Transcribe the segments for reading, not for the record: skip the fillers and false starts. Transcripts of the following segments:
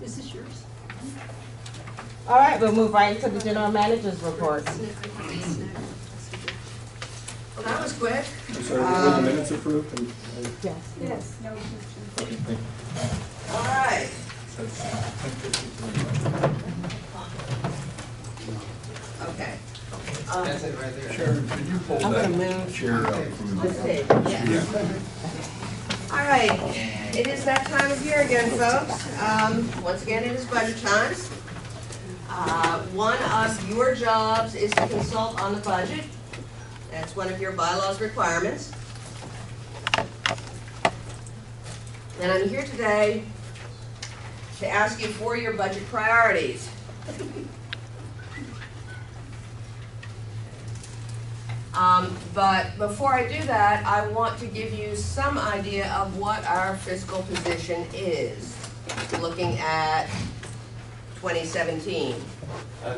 This is yours. All right, we'll move right into the general manager's report. Well, that was quick. I'm sorry, were the minutes approved? Yes. Yes. Okay, thank you. All right. Okay. That's it right there. Sharon, could you pull I'm gonna that move chair out from this the... table. Yeah. All right. It is that time of year again, folks. Once again, it is budget times. One of your jobs is to consult on the budget. That's one of your bylaws requirements. And I'm here today to ask you for your budget priorities. But before I do that, I want to give you some idea of what our fiscal position is, looking at 2017.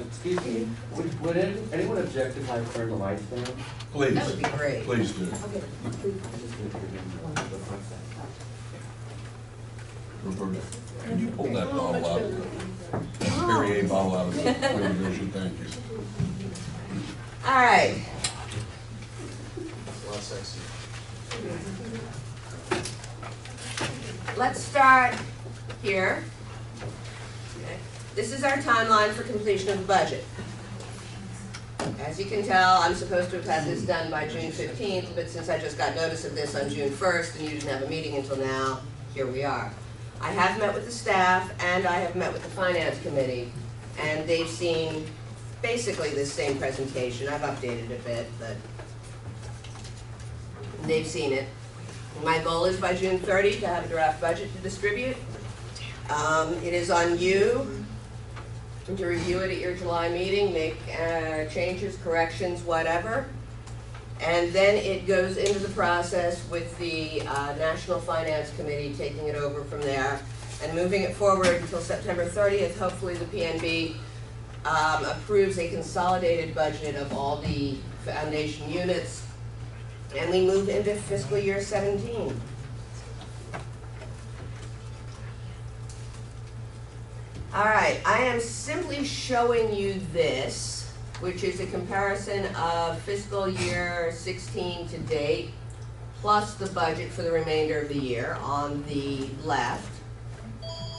Excuse me, would anyone object if I turn the lights down? Please, That would be great. please do. Okay. Roberta, can you pull that bottle out, Perrier bottle out of the television? Thank you. All right. A lot sexy. Let's start here. Okay. This is our timeline for completion of the budget. As you can tell, I'm supposed to have had this done by June 15th, but since I just got notice of this on June 1st and you didn't have a meeting until now, here we are. I have met with the staff and I have met with the finance committee, and they've seen basically this same presentation. I've updated it a bit, but they've seen it. My goal is by June 30 to have a draft budget to distribute. It is on you to review it at your July meeting, make changes, corrections, whatever. And then it goes into the process with the National Finance Committee, taking it over from there and moving it forward until September 30th. Hopefully the PNB approves a consolidated budget of all the foundation units, and we move into fiscal year 17. All right, I am simply showing you this, which is a comparison of fiscal year 16 to date, plus the budget for the remainder of the year on the left,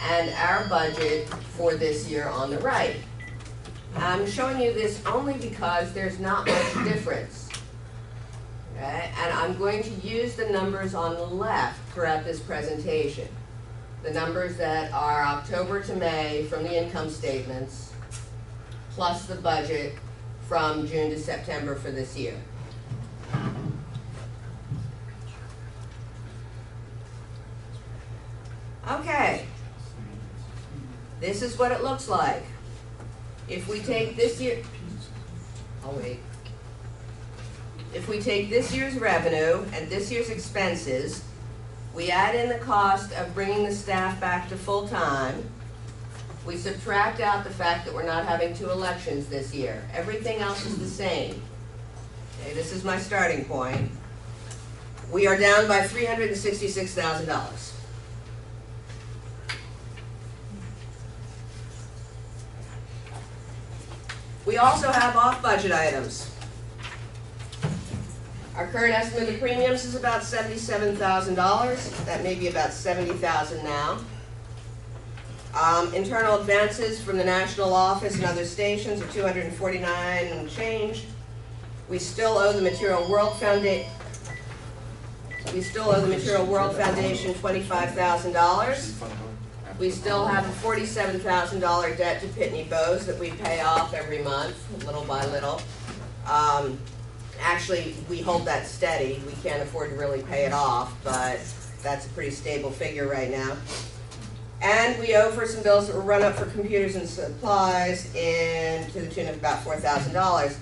and our budget for this year on the right. I'm showing you this only because there's not much difference. Okay? And I'm going to use the numbers on the left throughout this presentation. The numbers that are October to May from the income statements, plus the budget from June to September for this year. Okay. This is what it looks like. If we take this year, I'll wait. If we take this year's revenue and this year's expenses, we add in the cost of bringing the staff back to full-time. We subtract out the fact that we're not having 2 elections this year. Everything else is the same. Okay, this is my starting point. We are down by $366,000. We also have off-budget items. Our current estimate of the premiums is about $77,000. That may be about $70,000 now. Internal advances from the national office and other stations are $249 and change. We still owe the Material World Foundation. $25,000. We still have a $47,000 debt to Pitney Bowes that we pay off every month, little by little. Actually, we hold that steady. We can't afford to really pay it off, but that's a pretty stable figure right now. And we owe for some bills that were run up for computers and supplies to the tune of about $4,000.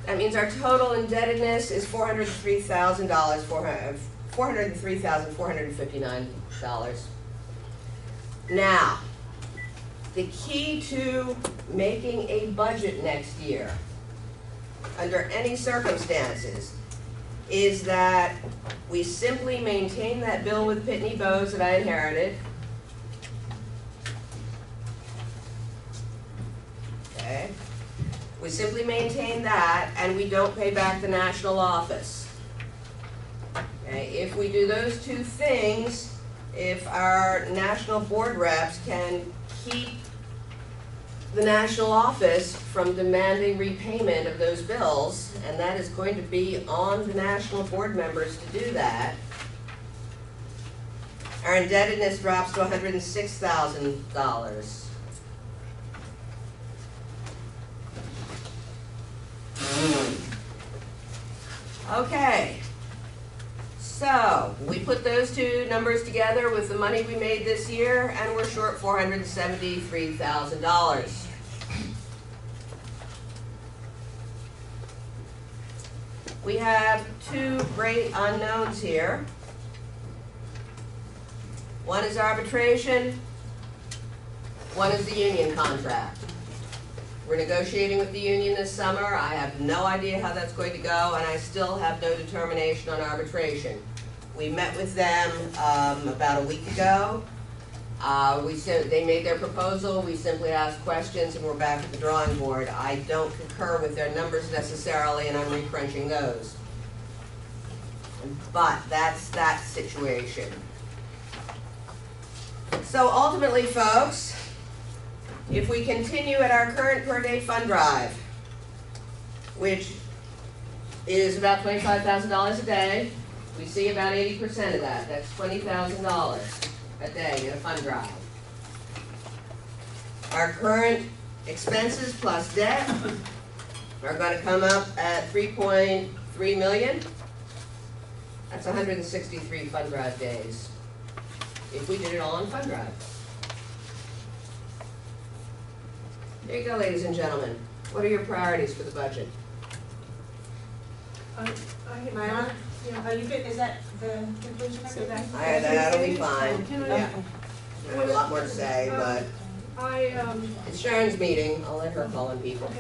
That means our total indebtedness is $403,459. Now, the key to making a budget next year, under any circumstances, is that we simply maintain that bill with Pitney Bowes that I inherited, We simply maintain that, and we don't pay back the national office. Okay, if we do those two things, if our national board reps can keep the national office from demanding repayment of those bills, and that is going to be on the national board members to do that, our indebtedness drops to $106,000. Okay, so we put those two numbers together with the money we made this year, and we're short $473,000. We have two great unknowns here. One is arbitration, one is the union contract. We're negotiating with the union this summer. I have no idea how that's going to go, and I still have no determination on arbitration. We met with them about a week ago. They made their proposal, we simply asked questions, and we're back at the drawing board. I don't concur with their numbers necessarily, and I'm recrunching those. But that's that situation. So ultimately, folks, if we continue at our current per day fund drive, which is about $25,000 a day, we see about 80% of that. That's $20,000 a day in a fund drive. Our current expenses plus debt are going to come up at $3.3 million. That's 163 fund drive days, if we did it all on fund drive. There you go, ladies and gentlemen. What are your priorities for the budget? Myla? Yeah. Are you fit, is that the conclusion of your That'll be fine. Can I- Yeah. I have a lot more to say, but I, it's Sharon's meeting. I'll let her call in people.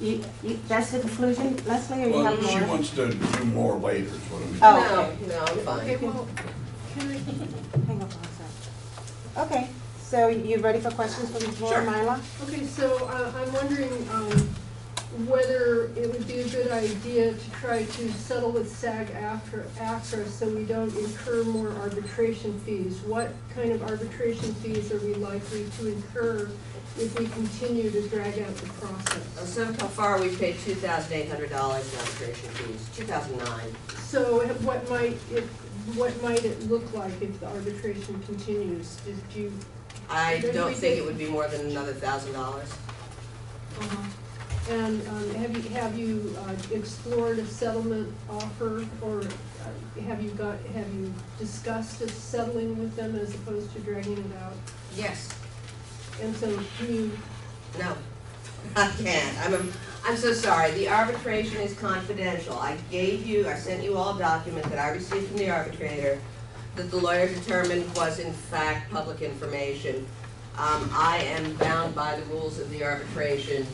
okay. That's the conclusion, Leslie, or you Well, have she more? wants to do more later, is what I'm. Oh, No, I'm Okay, fine. well, can I, Hang on for a sec. Okay, so you ready for questions from the floor, Sure. Myla? okay, so I'm wondering whether it would be a good idea to try to settle with SAG-AFTRA so we don't incur more arbitration fees. What kind of arbitration fees are we likely to incur if we continue to drag out the process? So far, we've paid $2,800 in arbitration fees, 2009. So what might it look like if the arbitration continues? I don't think it would be more than another $1,000. And have you explored a settlement offer, or have you discussed settling with them as opposed to dragging it out? Yes. And so can you? No, I can't. I'm so sorry. The arbitration is confidential. I sent you all a document that I received from the arbitrator that the lawyer determined was in fact public information. I am bound by the rules of the arbitration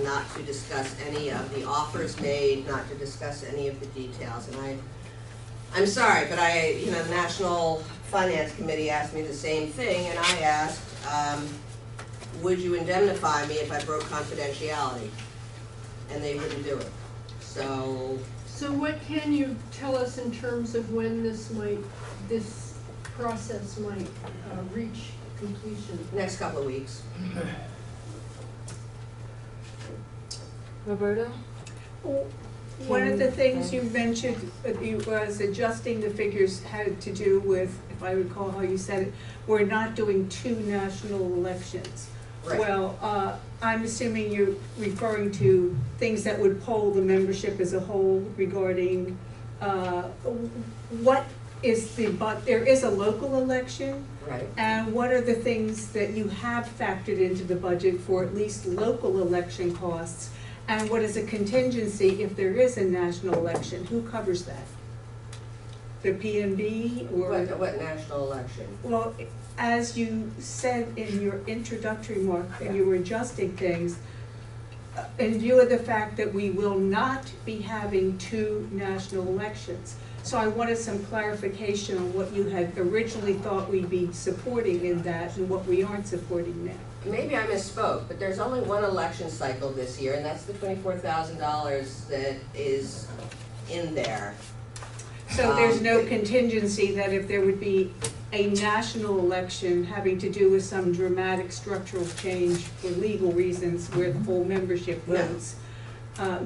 not to discuss any of the offers made, not to discuss any of the details. And I'm sorry, but the National Finance Committee asked me the same thing, and I asked, would you indemnify me if I broke confidentiality? And they wouldn't do it. So what can you tell us in terms of when this process might reach completion? next couple of weeks. Roberta? One of the things you mentioned was adjusting the figures had to do with, if I recall how you said it, we're not doing 2 national elections. Right. Well, I'm assuming you're referring to things that would poll the membership as a whole regarding what is there is a local election, Right. and what are the things that you have factored into the budget for at least local election costs? And what is a contingency if there is a national election? Who covers that? The PNB or? What national election? Well, as you said in your introductory remark, and you were adjusting things, in view of the fact that we will not be having 2 national elections. So I wanted some clarification on what you had originally thought we'd be supporting in that and what we aren't supporting now. Maybe I misspoke, but there's only one election cycle this year, and that's the $24,000 that is in there. So there's no contingency that if there would be a national election having to do with some dramatic structural change for legal reasons where the full membership No. votes,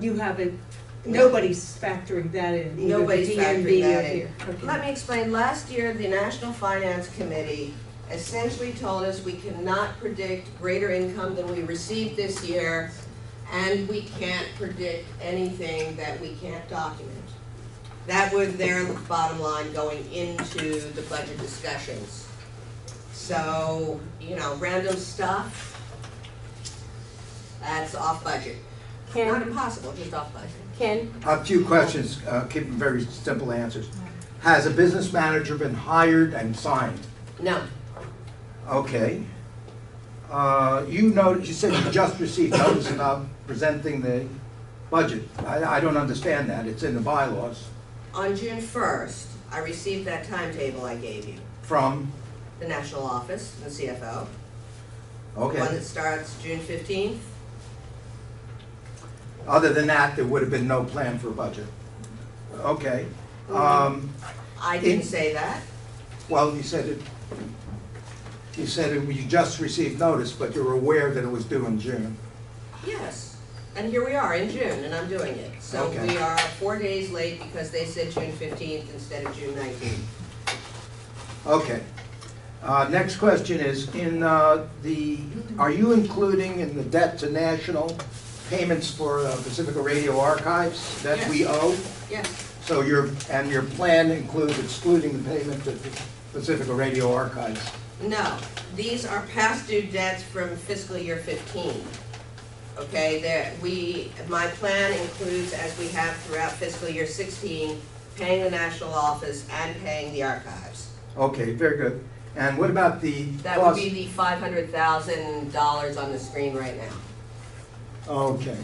you haven't, nobody's factoring that in. either the Nobody's factoring DMV or that in. here. Okay. Let me explain. Last year, the National Finance Committee essentially told us we cannot predict greater income than we received this year, and we can't predict anything that we can't document. That was their bottom line going into the budget discussions. So, you know, random stuff, that's off budget. Not Ken, impossible, just off budget. Ken, A few questions, keep them very simple answers. Has a business manager been hired and signed? No, Okay. You said you just received notice about presenting the budget. I don't understand that. It's in the bylaws. on June 1st, I received that timetable I gave you. From, The national office, the CFO. The one okay. that starts June 15th. Other than that, there would have been no plan for a budget. Okay. I didn't say that. Well, you said you just received notice, but you were aware that it was due in June. Yes. And here we are in June, and I'm doing it. So Okay. we are 4 days late because they said June 15th instead of June 19th. Okay. Next question is, are you including in the debt to national payments for Pacifica Radio Archives that we Yes. owe? Yes. So your plan includes excluding the payment to Pacifica Radio Archives? No, these are past due debts from fiscal year 15. Okay, my plan includes, as we have throughout fiscal year 16, paying the national office and paying the archives. Okay, very good. And what about the That would cost? be the $500,000 on the screen right now. Okay.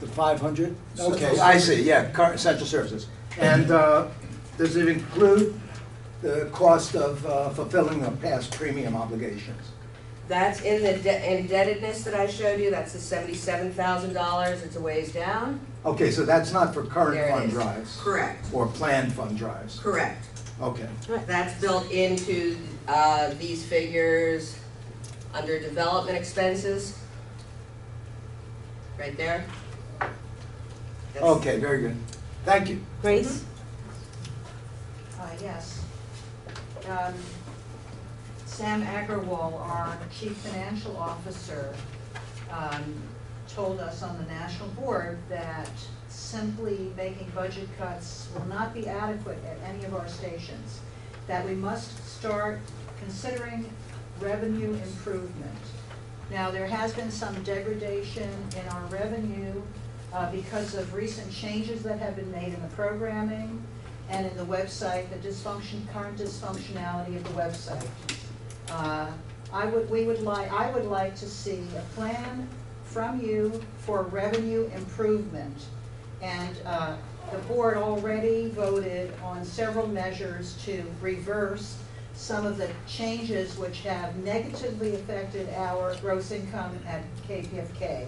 The 500? Okay, I see, yeah, current essential services. And does it include the cost of fulfilling the past premium obligations? That's in the indebtedness that I showed you, that's the $77,000, it's a ways down. Okay, so that's not for current There it fund is. drives? Correct, Or planned fund drives? correct. Okay, That's built into these figures under development expenses. Right there. That's- okay, very good. Thank you. Grace? Yes. Sam Agarwal, our chief financial officer, told us on the national board that simply making budget cuts will not be adequate at any of our stations, that we must start considering revenue improvement. Now, there has been some degradation in our revenue because of recent changes that have been made in the programming and in the website, the current dysfunctionality of the website. I would like to see a plan from you for revenue improvement. And the board already voted on several measures to reverse some of the changes which have negatively affected our gross income at KPFK.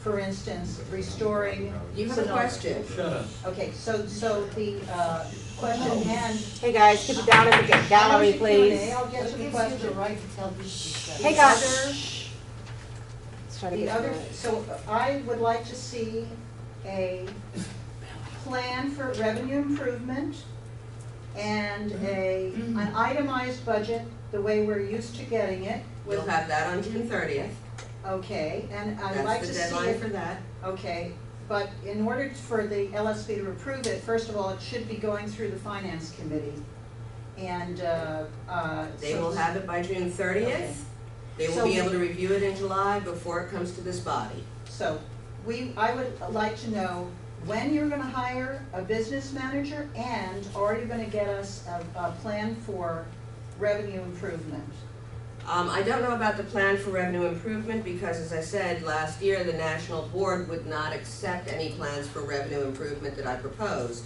For instance, restoring. You have a question? Okay, so the question and. Hey guys, keep it down in the gallery, please. I'll get to the question. Hey guys. Let's try to The get other, through it. so I would like to see a plan for revenue improvement and an itemized budget, the way we're used to getting it. We'll have that on June 30th. Okay, and I'd like to see That's the it. deadline for that. Okay, but in order for the LSB to approve it, first of all, it should be going through the finance committee. And, They so- will have it by June 30th. Okay. They will So be we- able to review it in July before it comes to this body. So, I would like to know when you're gonna hire a business manager, and are you gonna get us a plan for revenue improvement? I don't know about the plan for revenue improvement because, as I said, last year, the national board would not accept any plans for revenue improvement that I proposed.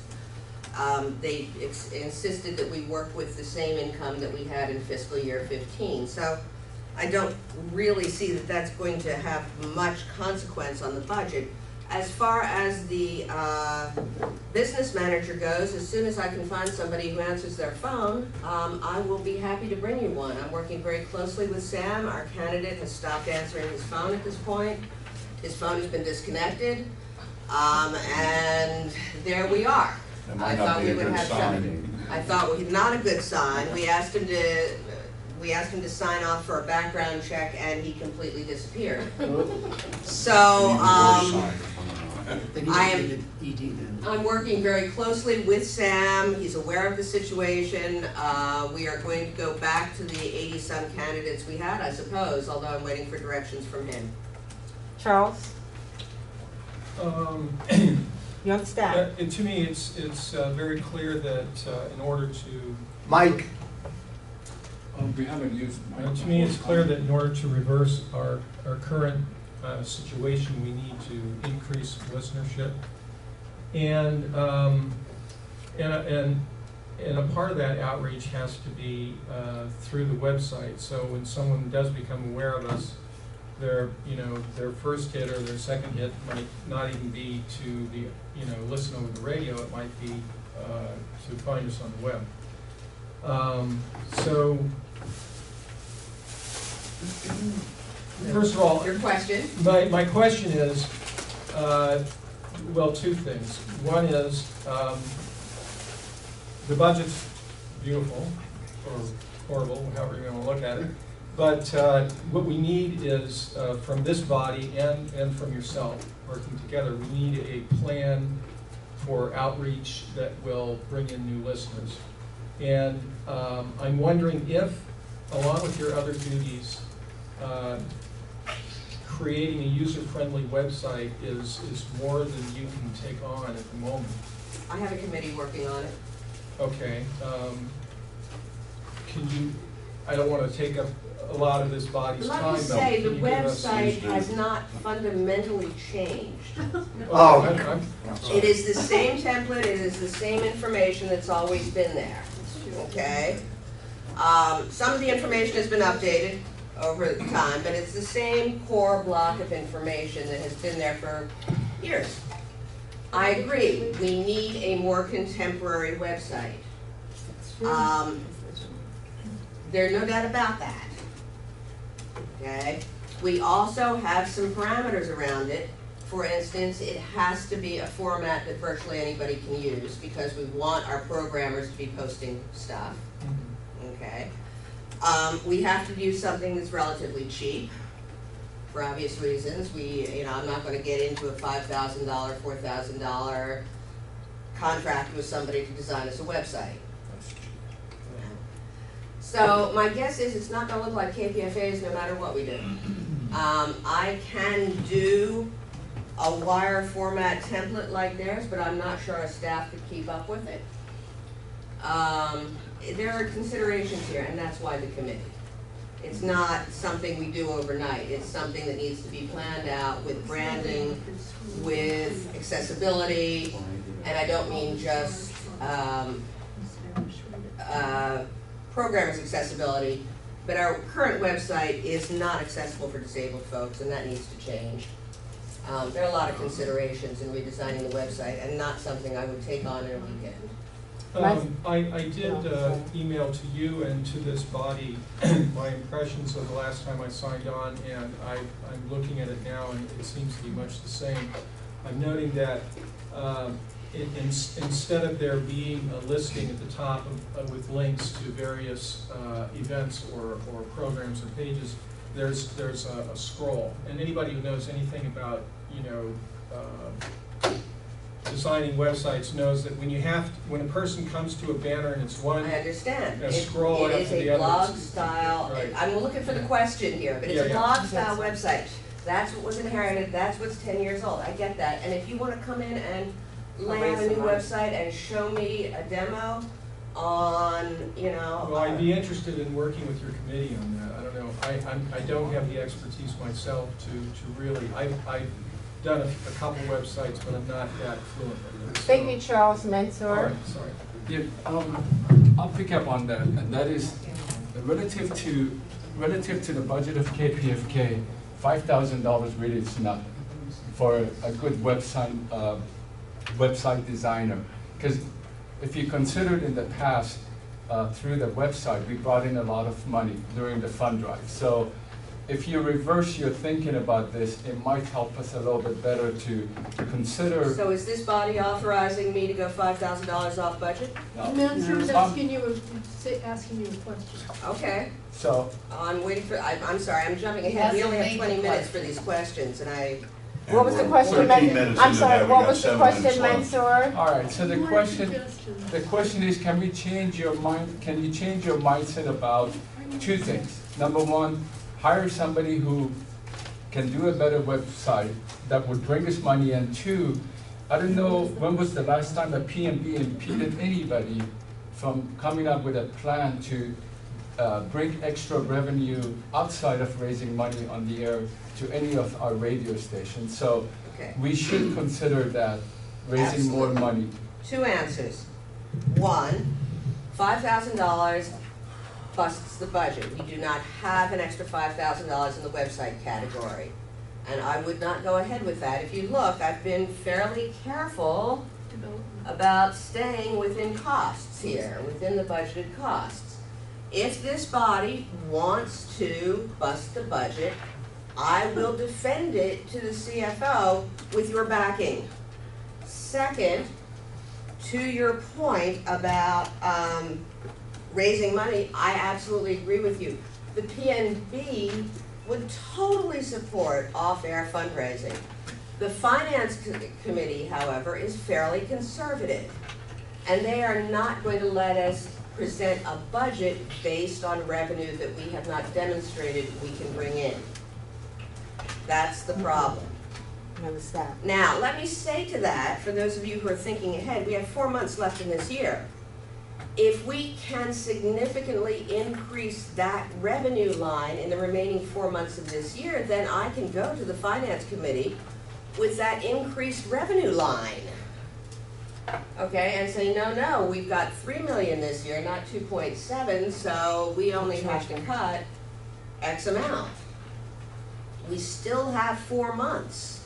they insisted that we work with the same income that we had in fiscal year 15. So I don't really see that that's going to have much consequence on the budget. As far as the business manager goes, as soon as I can find somebody who answers their phone, I will be happy to bring you one. I'm working very closely with Sam. Our candidate has stopped answering his phone at this point. His phone has been disconnected, and there we are. That might not be a good sign. I thought not a good sign. We asked him to sign off for a background check, and he completely disappeared. So, I'm working very closely with Sam. He's aware of the situation. We are going to go back to the 80-some candidates we had, I suppose, although I'm waiting for directions from him. Charles, you understand? To me, it's very clear that in order to, Mike, We haven't used. to me, it's clear that in order to reverse our current situation, we need to increase listenership. And a part of that outreach has to be through the website. So when someone does become aware of us, their first hit or their second hit might not even be to the listen over the radio. It might be to find us on the web. So first of all, Your question? my question is, well, two things. One is, the budget's beautiful, or horrible, however you want to look at it. But what we need is, from this body and from yourself, working together, we need a plan for outreach that will bring in new listeners. And I'm wondering if, along with your other duties, creating a user-friendly website is more than you can take on at the moment. I have a committee working on it. Okay. Can you, I don't want to take up a lot of this body's time. Let me say, the Can you give us- website has not fundamentally changed. Oh. It is the same template, it is the same information that's always been there, okay? Some of the information has been updated over time, but it's the same core block of information that has been there for years. I agree, we need a more contemporary website. There's no doubt about that. Okay? We also have some parameters around it. For instance, it has to be a format that virtually anybody can use because we want our programmers to be posting stuff. Okay? We have to do something that's relatively cheap for obvious reasons. I'm not going to get into a $5,000, $4,000 contract with somebody to design us a website. So my guess is it's not going to look like KPFA's no matter what we do. I can do a wire format template like theirs, but I'm not sure our staff could keep up with it. There are considerations here, and that's why the committee. It's not something we do overnight. It's something that needs to be planned out with branding, with accessibility, and I don't mean just programmers' accessibility, but our current website is not accessible for disabled folks, and that needs to change. There are a lot of considerations in redesigning the website, and not something I would take on in a weekend. I did email to you and to this body my impressions of the last time I signed on, and I'm looking at it now, and it seems to be much the same. I'm noting that instead of there being a listing at the top with links to various events or programs or pages, there's a scroll. And anybody who knows anything about designing websites knows that when a person comes to a banner and it's one, I understand. scroll it up is to the a other. blog style. Right. I'm looking for the question here, but it's a Yeah. blog style website. That's what was inherited. That's what's 10 years old. I get that. And if you want to come in and lay out a new website and show me a demo on, Well, I'd be interested in working with your committee on that. I don't know. I don't have the expertise myself to really. done a couple websites, but I'm not that fluent with them. Thank you, Charles All Mansour. right, sorry. Yeah, I'll pick up on that, and that is relative to the budget of KPFK, $5,000 really is nothing for a good website designer. Because if you considered in the past, through the website, we brought in a lot of money during the fund drive. So if you reverse your thinking about this, it might help us a little bit better to consider. So is this body authorizing me to go $5,000 off budget? Mansur was asking you a question. Okay, So, I'm waiting for, I'm sorry, I'm jumping ahead. We only have 20 minutes for these questions, and What was the question, I'm sorry, what was the question, Mansour? all right, so the More question suggestions. is, can you change your mindset about two things? Number one, hire somebody who can do a better website that would bring us money, and two, I don't know, when was the last time a PMB impeded anybody from coming up with a plan to bring extra revenue outside of raising money on the air to any of our radio stations. So okay. we should consider that, raising more money. Two answers. One, $5,000 busts the budget. We do not have an extra $5,000 in the website category. And I would not go ahead with that. If you look, I've been fairly careful about staying within costs here, within the budgeted costs. If this body wants to bust the budget, I will defend it to the CFO with your backing. Second, to your point about raising money, I absolutely agree with you. The PNB would totally support off-air fundraising. The Finance Committee, however, is fairly conservative, and they are not going to let us present a budget based on revenue that we have not demonstrated we can bring in. That's the problem. Now, let me say to that, for those of you who are thinking ahead, we have 4 months left in this year. If we can significantly increase that revenue line in the remaining 4 months of this year, then I can go to the Finance Committee with that increased revenue line. Okay, and say, no, we've got 3 million this year, not 2.7, so we only have to cut X amount. We still have 4 months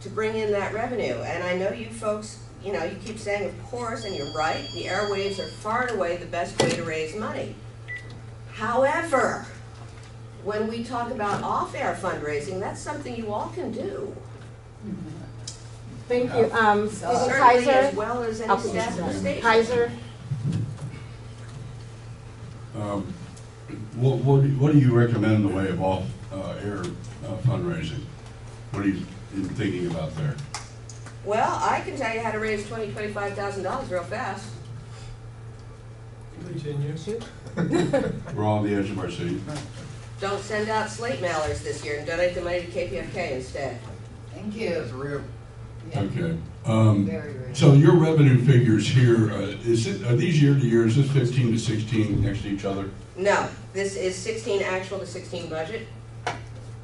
to bring in that revenue, and I know you folks, you know, you keep saying, of course, and you're right, the airwaves are far and away the best way to raise money. However, when we talk about off-air fundraising, that's something you all can do. Thank you. Stephen Certainly, Kaiser? as well as any staff in the station. Kaiser? What do you recommend in the way of off-air fundraising? What are you thinking about there? Well, I can tell you how to raise $25,000 real fast. Continue. We're all on the edge of our seat. Don't send out slate mailers this year and donate the money to KPFK instead. Thank you. That's real. Okay. Very real. So your revenue figures here, are these year to year? Is this 15 to 16 next to each other? No, this is 16 actual to 16 budget.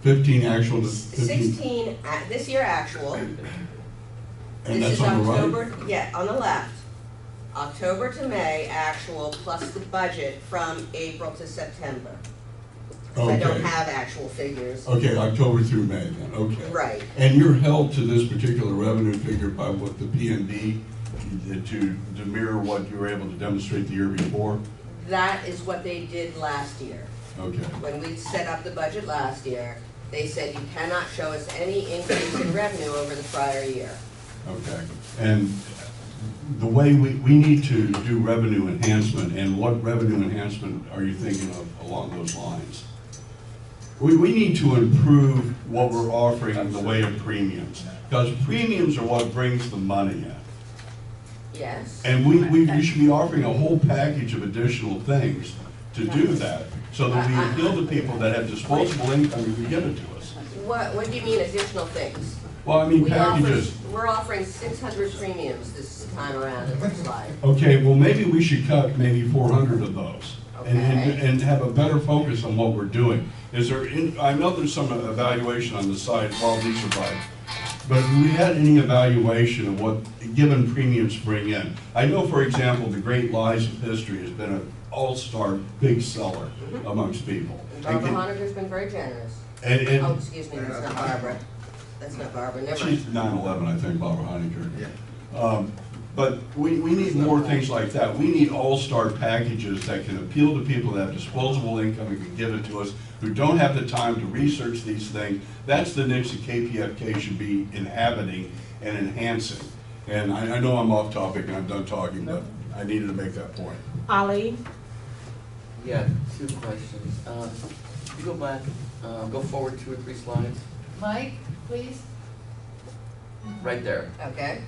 15 actual to 15? 16, this year actual. And This that's is on the right? October, yeah, on the left. October to May actual plus the budget from April to September. I don't Okay. have actual figures. Okay, October through May then, okay. Right. And you're held to this particular revenue figure by what the PNB to mirror what you were able to demonstrate the year before? That is what they did last year. Okay. When we set up the budget last year, they said you cannot show us any increase in revenue over the prior year. Okay. And the way we need to do revenue enhancement, and what revenue enhancement are you thinking of along those lines? We need to improve what we're offering in the way of premiums, because premiums are what brings the money in. Yes? And we should be offering a whole package of additional things to do that, so that we appeal to people that have disposable income if we give it to us. What do you mean additional things? Well, I mean packages. We're offering 600 premiums this time around, it looks like. Okay, well, maybe we should cut maybe 400 of those. And Okay. have a better focus on what we're doing. I know there's some evaluation on the site, well, these are by but have we had any evaluation of what given premiums bring in? I know, for example, the Great Lies of History has been an all-star big seller amongst people. Barbara Honaker's been very generous. And Oh, excuse me, that's not Barbara. That's not Barbara, never she's mind. 9/11, I think, Barbara Honecker. But we need more things like that. We need all-star packages that can appeal to people that have disposable income and can give it to us, who don't have the time to research these things. That's the niche that KPFK should be inhabiting and enhancing. And I know I'm off topic and I'm done talking, but I needed to make that point. Ali? Yeah, 2 questions. You go back, go forward 2 or 3 slides, Mike, please? right there. Okay.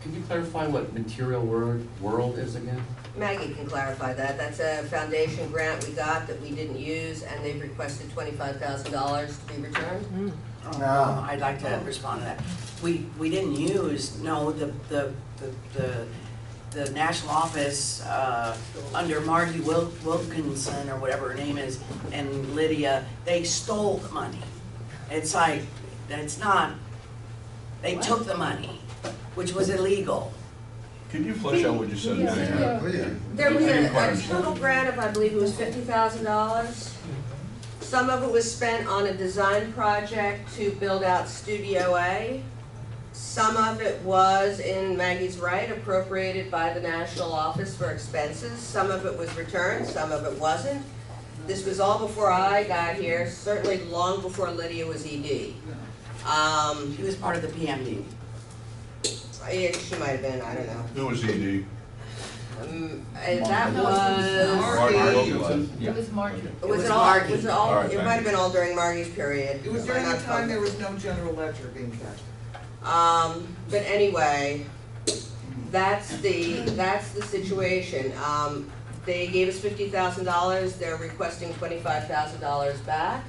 Can you clarify what material world is again? Maggie can clarify that. That's a foundation grant we got that we didn't use, and they've requested $25,000 to be returned. I'd like to respond to that. We didn't use, no, the national office, under Margie Wilkinson, or whatever her name is, and Lydia, they stole the money. It's like, it's not, they took the money, which was illegal. Can you flesh out what you said? Yeah. There was a total grant of, I believe it was $50,000. Some of it was spent on a design project to build out Studio A. Some of it was, in Maggie's right, appropriated by the national office for expenses. Some of it was returned, some of it wasn't. This was all before I got here, certainly long before Lydia was ED. She was part of the PMD. Yeah, she might have been, I don't know. Who was ED? That was, It was Margie. was it all, Margie. was it all, All right, it might have been all during Margie's period. It was during the time there was no general ledger being kept. But anyway, that's the situation. They gave us $50,000, they're requesting $25,000 back.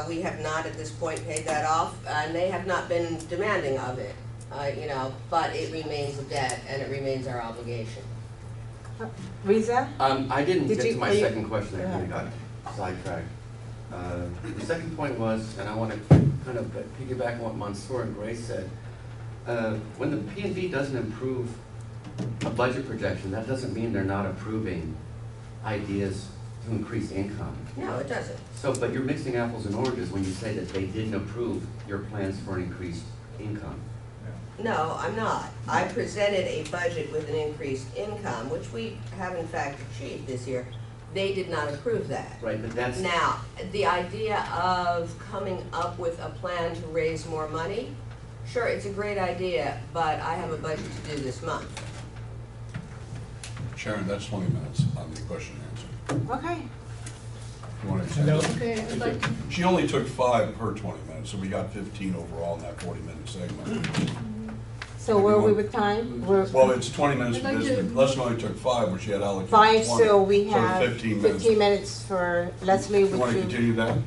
We have not at this point paid that off, and they have not been demanding of it, but it remains a debt and it remains our obligation. Riza? I didn't Did get you- to my are you- second question, I Go kind of ahead. got sidetracked. The second point was, and I want to kind of piggyback on what Mansour and Grace said, when the P&B doesn't approve a budget projection, that doesn't mean they're not approving ideas to increase income. No, it doesn't. So, but you're mixing apples and oranges when you say that they didn't approve your plans for an increased income. No, I'm not. I presented a budget with an increased income, which we have in fact achieved this year. They did not approve that. Right, but that's... Now, the idea of coming up with a plan to raise more money, sure, it's a great idea, but I have a budget to do this month. Sharon, that's 20 minutes on the question and answer. Okay. You want to extend it? Okay, I'd like to, She only took 5 of her 20 minutes, so we got 15 overall in that 40-minute segment. So where are we with time? Well, it's 20 minutes I'd for like this, to- but Leslie only took 5, which she had allocated 5, 20. so we have 15 minutes. 15 minutes for Leslie. You Would want to you, continue that?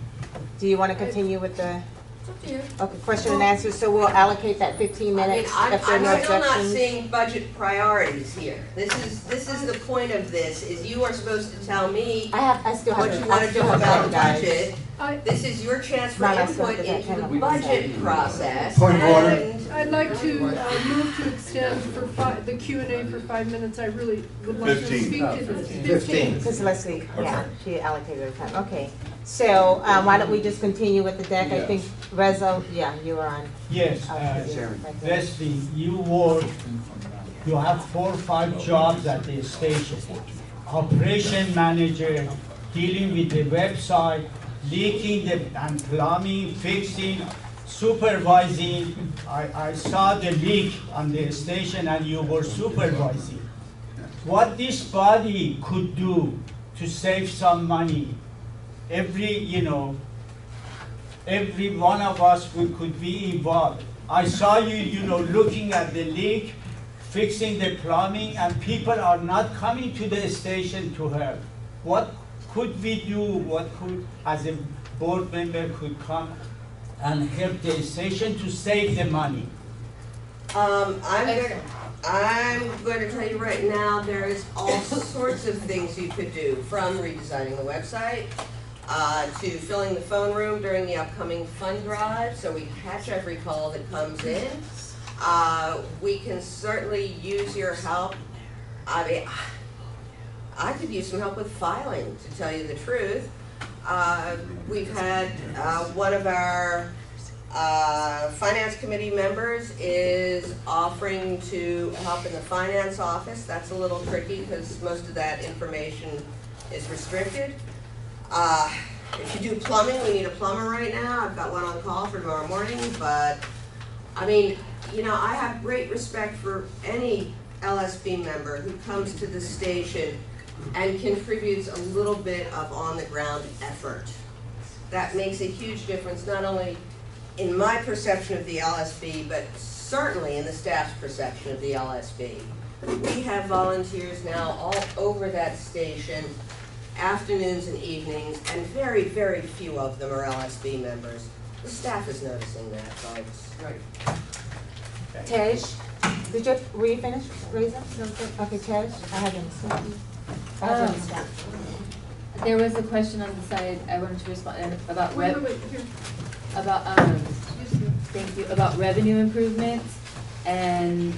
do you want to continue with the, It's up to you. okay, question and answer? So we'll allocate that 15 minutes I mean, if there are no I'm still not objections? seeing budget priorities here. This is the point of this, is you are supposed to tell me I still have. what you I want to still do have about the guys. budget. I, This is your chance for No, that's not input the into the agenda. budget process. Point of order. and I'd like to move to extend for the Q&A for 5 minutes. I really would like to 15. speak to this. 15. Because Leslie, yeah, Okay. she allocated her time. Okay. So why don't we just continue with the deck? I Yes. think Reza, yeah, you were on. Yes, Sharon. Leslie, you work, you have 4 or 5 jobs at the station. Operation manager, dealing with the website, leaking and plumbing, fixing, supervising. I saw the leak on the station and you were supervising. What this body could do to save some money, every one of us could be involved. I saw you, looking at the leak, fixing the plumbing, and people are not coming to the station to help. What could we do? What could, as a board member, could come and help the station to save the money? I'm going to tell you right now, there's all sorts of things you could do, from redesigning the website, to filling the phone room during the upcoming fund drive, so we catch every call that comes in. We can certainly use your help. I mean, I could use some help with filing, to tell you the truth. We've had one of our finance committee members is offering to help in the finance office. That's a little tricky because most of that information is restricted. If you do plumbing, we need a plumber right now. I've got one on call for tomorrow morning, but I mean, you know, I have great respect for any LSB member who comes to the station and contributes a little bit of on-the-ground effort. That makes a huge difference, not only in my perception of the LSB, but certainly in the staff's perception of the LSB. We have volunteers now all over that station, afternoons and evenings, and very, very few of them are LSB members. The staff is noticing that, folks. Right. Tej, were you finished, Reza? No, okay, Tej, I haven't. There was a question on the side I wanted to respond about Wait, here. Excuse me. thank you, about revenue improvements and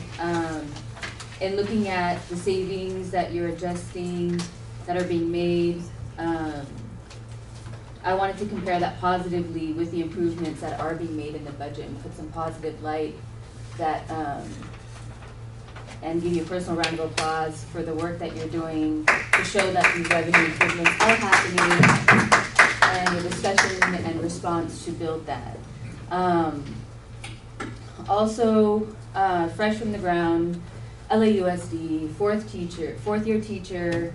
looking at the savings that you're adjusting that are being made. I wanted to compare that positively with the improvements that are being made in the budget and put some positive light that and give you a personal round of applause for the work that you're doing to show that these revenue improvements are happening and the discussion and response to build that. Also, fresh from the ground, LAUSD, fourth year teacher.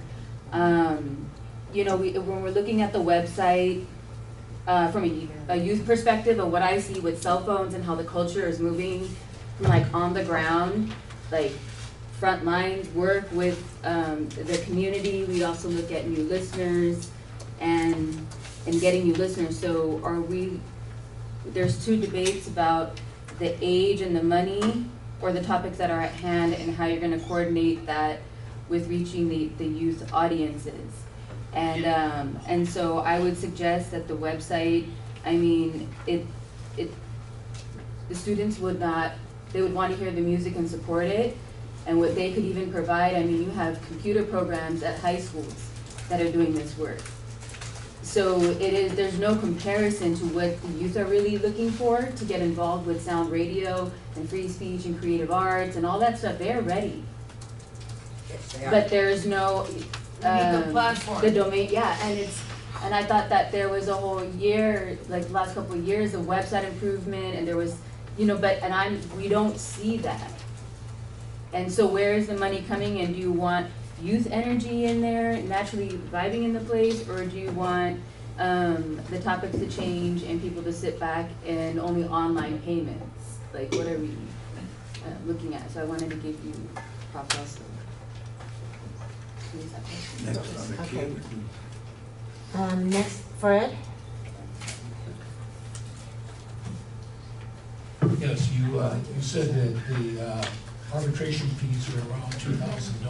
You know, when we're looking at the website from a youth perspective of what I see with cell phones and how the culture is moving from like on the ground, like front lines work with the community. We also look at new listeners and getting new listeners. So there's two debates about the age and the money, or the topics that are at hand, and how you're going to coordinate that with reaching the youth audiences. And so I would suggest that the website, I mean, the students would want to hear the music and support it, and what they could even provide. I mean, you have computer programs at high schools that are doing this work. So there's no comparison to what the youth are really looking for to get involved with sound radio and free speech and creative arts and all that stuff. They're ready. Yes, they are. But there's no, the platform. the domain, yeah, and I thought that there was a whole year, like the last couple of years, of website improvement, and there was, you know, we don't see that. And so where is the money coming, and do you want youth energy in there, naturally vibing in the place, or do you want the topics to change and people to sit back and only online payments? Like, what are we looking at? So I wanted to give you props also. Okay. Next, Fred? Yes, you said that the arbitration fees are around $2,000.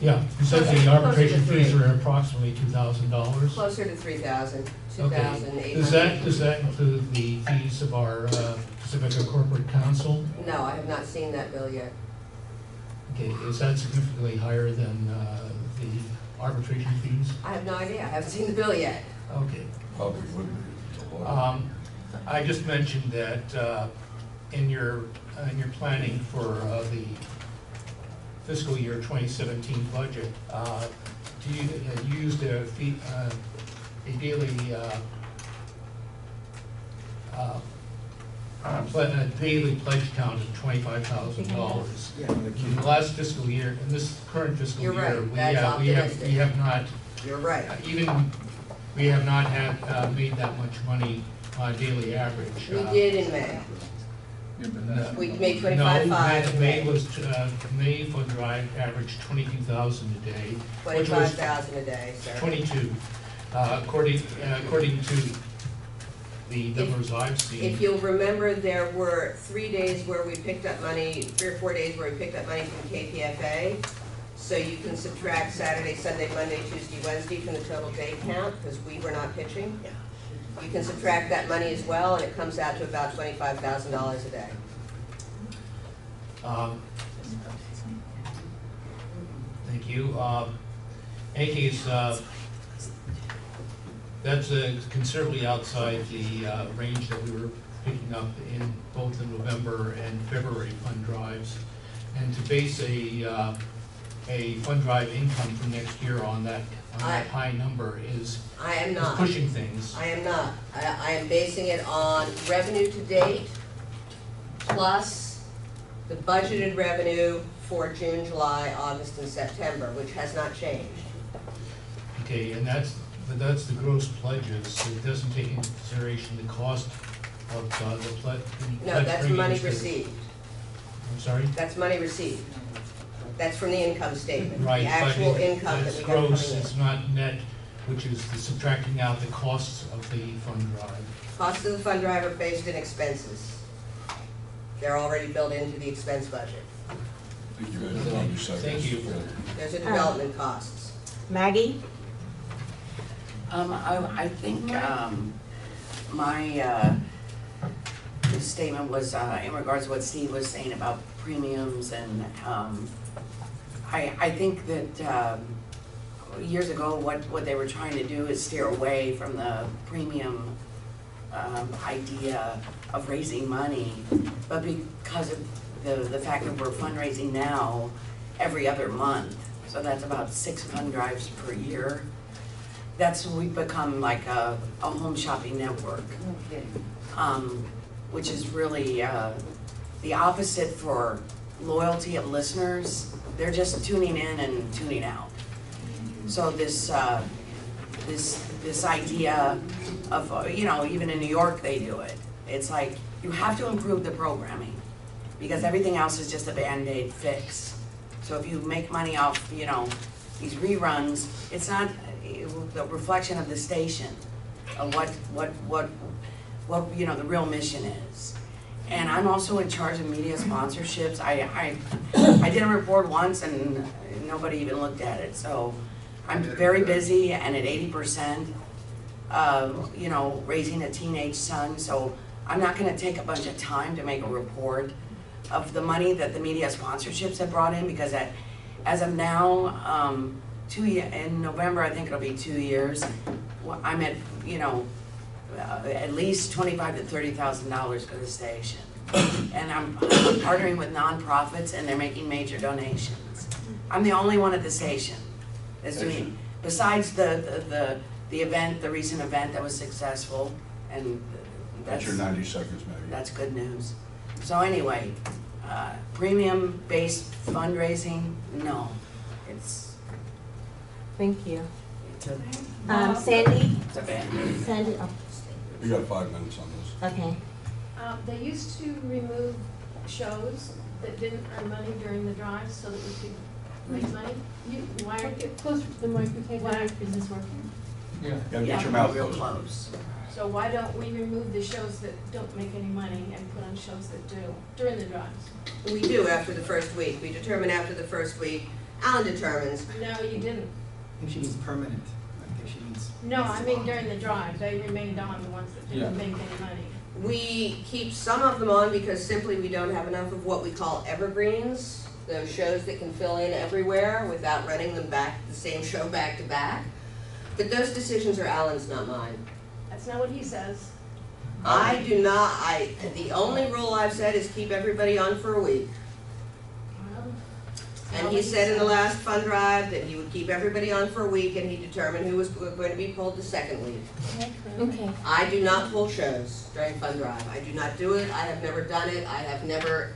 Yeah, you said the arbitration fees are approximately $2,000. Closer to 3,000, Okay. 2,800. Does that include the fees of our Pacifica Corporate Counsel? No, I have not seen that bill yet. Okay, is that significantly higher than the arbitration fees? I have no idea. I haven't seen the bill yet. Okay. Probably would be. I just mentioned that in your planning for the fiscal year 2017 budget, you used a daily daily pledge count of $25,000. Yeah, In the last fiscal year, in this current fiscal You're year, right. That's we optimistic. have not, You're right. we have not had made that much money on a daily average. We did in May. We made 25.5 in May May. was, May foot drive averaged 22,000 a day. which was 25,000 a day, sir. 22, according to the numbers I've seen. If you'll remember, there were 3 days where we picked up money, 3 or 4 days where we picked up money from KPFK. So you can subtract Saturday, Sunday, Monday, Tuesday, Wednesday from the total day count, because we were not pitching. You can subtract that money as well, and it comes out to about $25,000 a day. Thank you. Any case, that's considerably outside the range that we were picking up in both the November and February fund drives. And to base a fund drive income for next year on that high number is pushing things. I am not. I am basing it on revenue to date plus the budgeted revenue for June, July, August, and September, which has not changed. Okay, and that's the gross pledges. It doesn't take into consideration the cost of the pledge. No, that's money received. I'm sorry? That's money received. That's from the income statement. Right, the actual but income that it's we have coming gross, in. it's not net, which is the subtracting out the costs of the fund drive. Costs of the fund drive are based in expenses. They're already built into the expense budget. Thank you. There's a development costs. Maggie? I think my statement was in regards to what Steve was saying about premiums, and I think that years ago what they were trying to do is steer away from the premium idea of raising money, but because of the fact that we're fundraising now every other month, so that's about 6 fund drives per year. We've become like a home shopping network, which is really the opposite for loyalty of listeners. They're just tuning in and tuning out. So this idea of, even in New York they do it. It's like you have to improve the programming because everything else is just a Band-Aid fix. So if you make money off, these reruns, it's not the reflection of the station of what the real mission is. And I'm also in charge of media sponsorships. I did a report once and nobody even looked at it. So I'm very busy, and at 80%, raising a teenage son. So I'm not going to take a bunch of time to make a report of the money that the media sponsorships have brought in, because as of now, in November, I think it'll be 2 years. I'm at at least $25,000 to $30,000 for the station, and I'm partnering with nonprofits, and they're making major donations. I'm the only one at the station that's doing, besides the event, the recent event that was successful, and That's your 90 seconds, maybe. that's good news. So anyway, premium-based fundraising, no, it's. Thank you. It's a Sandy? It's a band-aid. Sandy, oh, You got 5 minutes on this. okay. They used to remove shows that didn't earn money during the drive so that we could raise money. Why aren't Get closer to the microphone. why aren't, is this working? Yeah. Gotta get your mouth real closed. close. So why don't we remove the shows that don't make any money and put on shows that do during the drives? We do after the first week. We determine after the first week. Alan determines. No, you didn't. I think she needs permanent. I think she needs. No, I mean during the drive, they remained on, the ones that didn't Yeah. make any money. We keep some of them on because simply we don't have enough of what we call evergreens, those shows that can fill in everywhere without running them back, the same show back to back. But those decisions are Alan's, not mine. That's not what he says. I do not, the only rule I've said is keep everybody on for a week. Well, And he said in the last fund drive that he would keep everybody on for a week, and he determined who was going to be pulled the second week. Okay. I do not pull shows during fund drive. I do not do it. I have never done it. I have never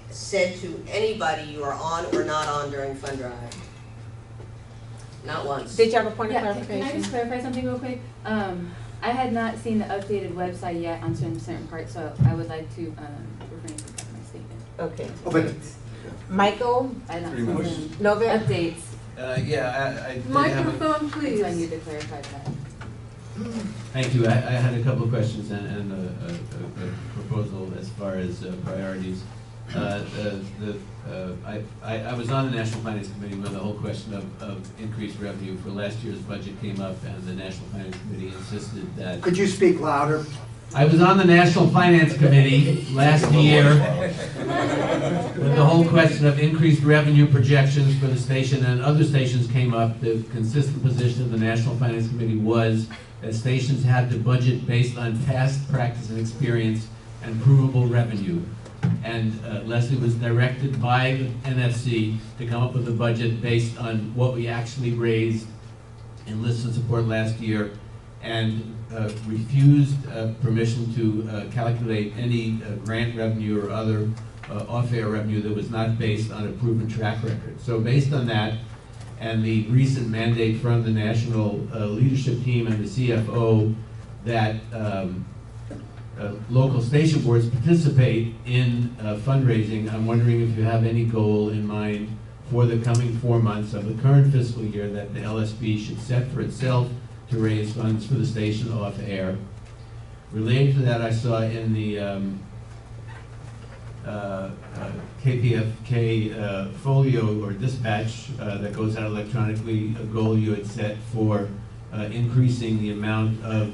said to anybody you are on or not on during fund drive. Not once. Did you have a point of Yeah, clarification? can I just clarify something real quick? I had not seen the updated website yet on certain parts, so I would like to refrain from cutting my statement. Okay. Oh, but Michael? I don't 3 minutes. see Novak? updates, Microphone, so please. I need to clarify that. Thank you. I had a couple of questions and a proposal as far as priorities. I was on the National Finance Committee when the whole question of increased revenue for last year's budget came up, and the National Finance Committee insisted that. Could you speak louder? I was on the National Finance Committee last year when the whole question of increased revenue projections for the station and other stations came up. The consistent position of the National Finance Committee was that stations had to budget based on past practice and experience and provable revenue. And Leslie was directed by the NFC to come up with a budget based on what we actually raised in lists and support last year, and refused permission to calculate any grant revenue or other off-air revenue that was not based on a proven track record. So based on that, and the recent mandate from the national leadership team and the CFO that local station boards participate in fundraising, I'm wondering if you have any goal in mind for the coming 4 months of the current fiscal year that the LSB should set for itself to raise funds for the station off air. Related to that, I saw in the KPFK folio or dispatch that goes out electronically, a goal you had set for increasing the amount of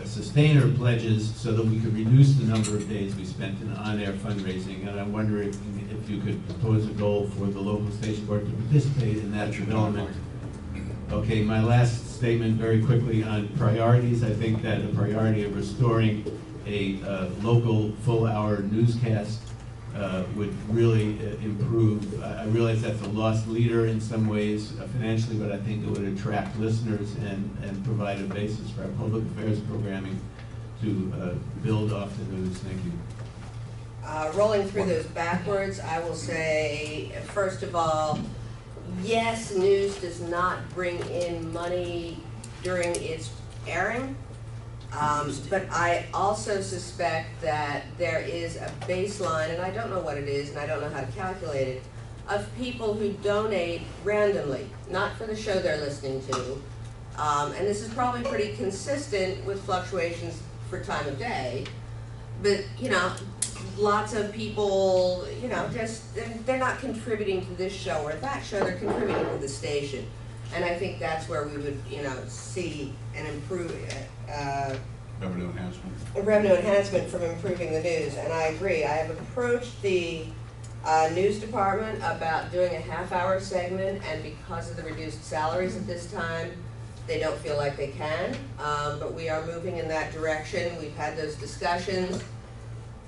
sustainer pledges so that we could reduce the number of days we spent in on-air fundraising. And I'm wondering if you could propose a goal for the local station board to participate in that development. Okay, my last statement very quickly on priorities. I think that the priority of restoring a local full-hour newscast would really improve. I realize that's a lost leader in some ways financially, but I think it would attract listeners and provide a basis for our public affairs programming to build off the news. Thank you. Rolling through those backwards, I will say, first of all, yes, news does not bring in money during its airing, but I also suspect that there is a baseline, and I don't know what it is, and I don't know how to calculate it, of people who donate randomly, not for the show they're listening to. And this is probably pretty consistent with fluctuations for time of day, but, you know, lots of people, you know, just, they're not contributing to this show or that show, they're contributing to the station. And I think that's where we would, you know, see an revenue enhancement. Revenue enhancement from improving the news. And I agree. I have approached the news department about doing a half-hour segment, and because of the reduced salaries at this time, they don't feel like they can. But we are moving in that direction. We've had those discussions.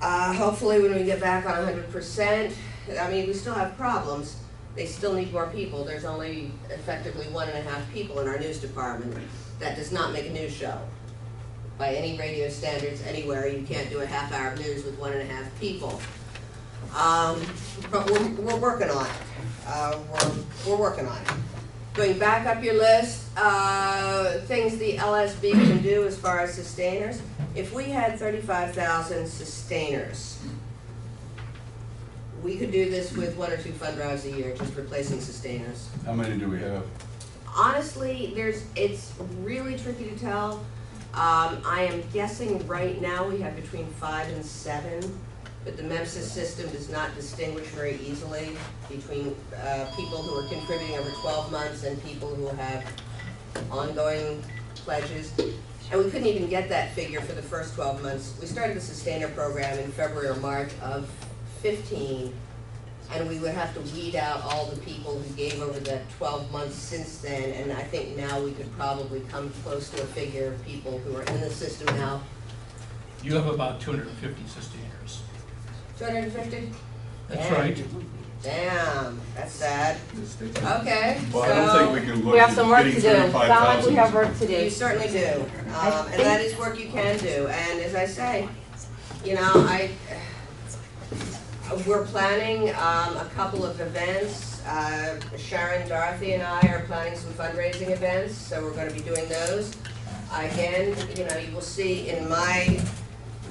Hopefully when we get back on 100%, I mean, we still have problems. They still need more people. There's only effectively 1.5 people in our news department. That does not make a news show. By any radio standards anywhere, you can't do a half-hour of news with 1.5 people. But we're working on it. We're working on it. Going back up your list, things the LSB can do as far as sustainers. If we had 35,000 sustainers, we could do this with 1 or 2 fund drives a year, just replacing sustainers. How many do we have? Honestly, it's really tricky to tell. I am guessing right now we have between 5 and 7, but the MEMSIS system does not distinguish very easily between people who are contributing over 12 months and people who have ongoing pledges. And we couldn't even get that figure for the first 12 months. We started the sustainer program in February or March of 15, and we would have to weed out all the people who gave over the 12 months since then, and I think now we could probably come close to a figure of people who are in the system now. You have about 250 sustainers. 250? That's Damn. right. Damn, that's sad. Okay, Well, I don't think we can look We have at some work to getting do. Sound like 35,000. we have work to do. You certainly do, and that is work you can do, and as I say, you know, we're planning a couple of events. Sharon, Dorothy, and I are planning some fundraising events, so we're going to be doing those. Again, you know, you will see in my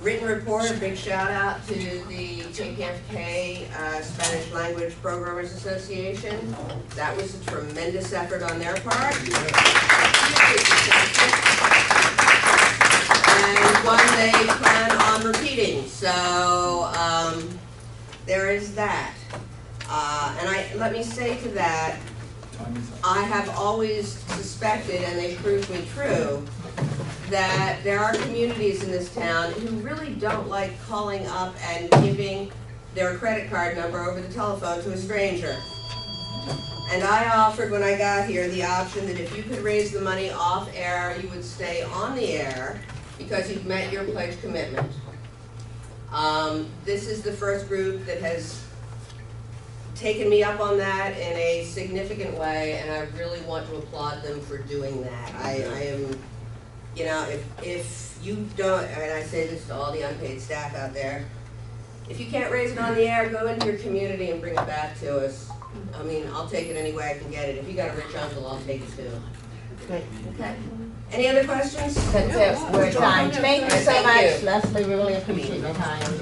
written report, a big shout out to the KPFK Spanish Language Programmers Association. That was a tremendous effort on their part. and one they plan on repeating. So, there is that. Let me say to that, I have always suspected, and they proved me true, that there are communities in this town who really don't like calling up and giving their credit card number over the telephone to a stranger. And I offered when I got here the option that if you could raise the money off air, you would stay on the air because you've met your pledge commitment. This is the first group that has taken me up on that in a significant way, and I really want to applaud them for doing that. I am, you know, if you don't, and I say this to all the unpaid staff out there, if you can't raise it on the air, go into your community and bring it back to us. I mean, I'll take it any way I can get it. If you got a rich uncle, I'll take it too. Great. Okay. Any other questions? That's it, we're time. Thank you so Thank much, you. Leslie, we really appreciate your time.